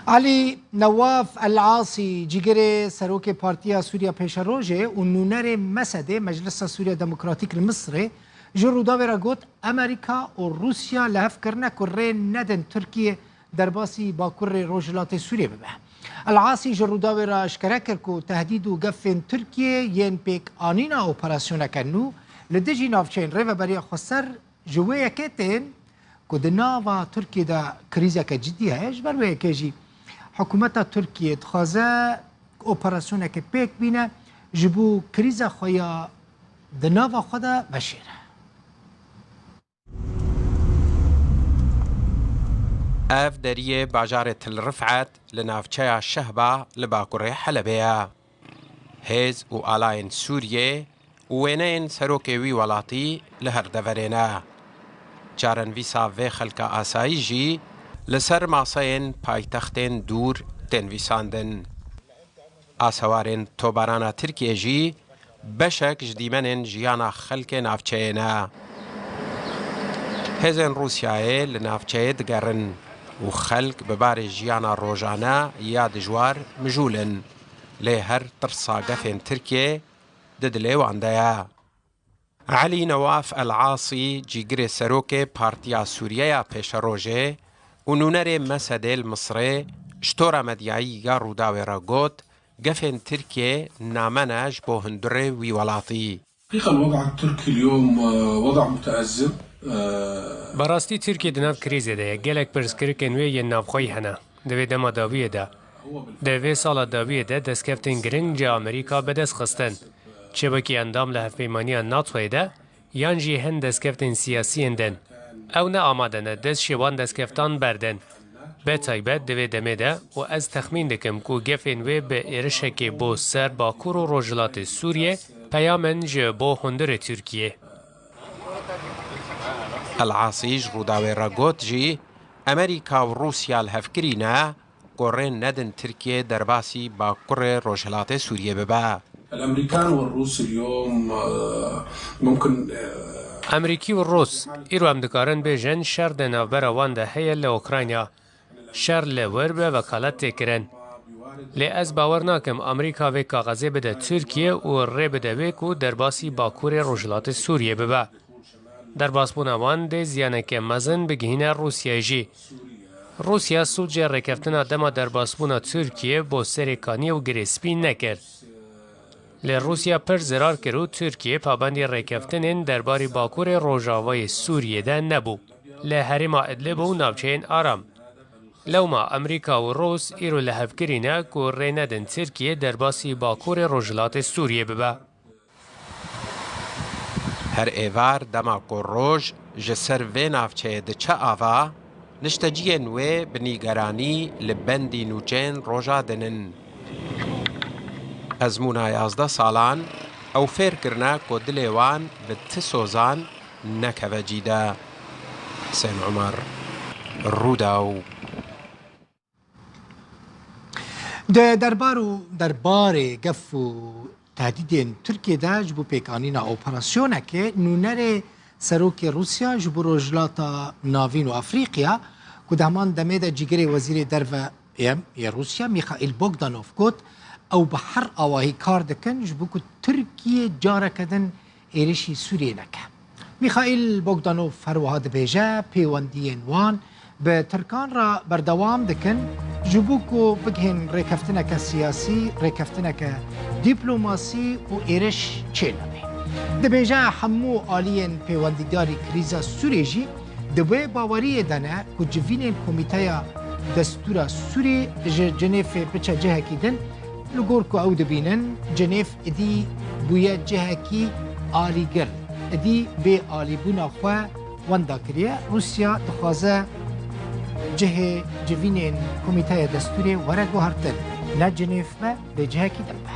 علي نواف العاصي جيجري سروك بارتيا سوريا بيشاروجي ونونر مسد مجلس سوريا ديمقراطيك المصري جرو داويرا قوت امريكا وروسيا لهفكرنا كورين ندن تركيا درباسي باكور روجلات سوريا ببه العاصي جرو داويرا اشكركركو تهديد وقفن تركيا ين بيك انينا اوبراسيونا كنو لدجي نافشين ريفا بريا خسر جوية كتين كودنافا تركيا دا كريزا كجدية هاش بروية كجي حکومت ترکیه دخوازه اپراسیون که پیک بینه جبو کریزا خویا دناوا خدا بشیره. اف دریه باجار تل رفعت لنافچه شهبه لباکوره حلبیه. هز و آلاین سوریه وینین سروک وی ولاتی لهر دورینه. جارن ویسا و خلق آسایجی لسر ماسین پایتختین دور تنویساندن. آسوارین توبارانا ترکیه جی بشک جدیمنین جیانا خلق نافچهینا. هزین روسیای لنافچه دگرن و خلق ببار جیانا روژانا یا دجوار مجولن. لی هر ترسا گفین ترکیه ددلی واندایا. علي نواف العاصي جيجري سروكي بارتيا سوريا بيشاروجي ونونر مسد المصري اشتورا مديعي غارو داويرا قوت قفن تركيا نامناج بو هندري ويولاطي. حقيقة الوضع التركي اليوم وضع متأزم. براستي تركيا دناف كريزي ده جالك برسكركن وي يناف خوي هنا دوي دما داوية ده دوي سالا داوية ده دسكفتن گرنگ جا امريكا بدس خستن چبكي اندام لهفبيمانيا ناتوي ده يانجي هن دسكفتن سياسي دن او نه آمادنه دست شوان دستکفتان بردن. به تایبت دوی دمه ده و از تخمین دکم که گفین وی به ارشک با سر باکور و روجلات سوریه پیامن جه با هندر ترکیه. العاصیج روداوی را گوت جی امریکا و روسیا الهفکرینه قرن ندن ترکیه درباسی باکور روجلات سوریه ببا. الامريكان والروس اليوم ممكن امریکی و روس ایرو هم دکارن بیجن شر ده نوبر وان ده هیه لأوکراینیا شر لور به وکالت تکرن. لی از باور ناکم امریکا و کاغذه بده ترکیه و ری بده ویکو در باسی باکور روجلات سوریه ببه. در باسبون وان ده زیانه که مزن بگهین روسیه جی. روسیا سوچه رکفتنا دما در باسبون ترکیه با سرکانی و گریسپی نکرد. لروسیا پر زرار کرو ترکیه پابندی رکفتنین درباری باکور روژاوای سوریه ده نبو. لحرما ادلب و ناوچین آرام. لوما امریکا و روس ایرو لحفکرینه که ریندن ترکیه درباسی باکور روجلات سوریه ببه. هر ایوار دماکو روژ جسر و نافچه ده چه آوا نشتجین و بنیگرانی لبندی نوچین روژا دنن. ازمونا 11 سالان او فیر کرنا که دلیوان به تسوزان نکوه جیده. سین عمر روداو دربار گفو تهدید ترکیه ده جبو پیکانینا اپراسیونه که نونر سروک روسیا جبو روجلاتا ناوین و افریقیا که دهمان دمه ده جیگری وزیر درو روسیا میخائیل بوگدانوف گوت او بحر آواهی کار دکن جبو که ترکیه جاره کدن ایرشی سوریه نکه. میخائیل بوگدانوف فروها دبیجه پیوندین وان به ترکان را بردوام دکن جبو که بگهن ریکفتنک سیاسی، ریکفتنک دیپلوماسی و ایرش چه نمی. دبیجه همو آلین پیوندیداری کریزا سوریه جی دوی باوری دنه که جوین کمیته دستور سوری جنیف بچه جه کیدن لگور که او دبینن جنیف ادی بویا جه کی آلی گر ادی به آلی بونا خواه وندا کریه روسیا دخوازه جه جوین کمیته دستوری ورگو هرتن نه جنیف به جه کی دنبه.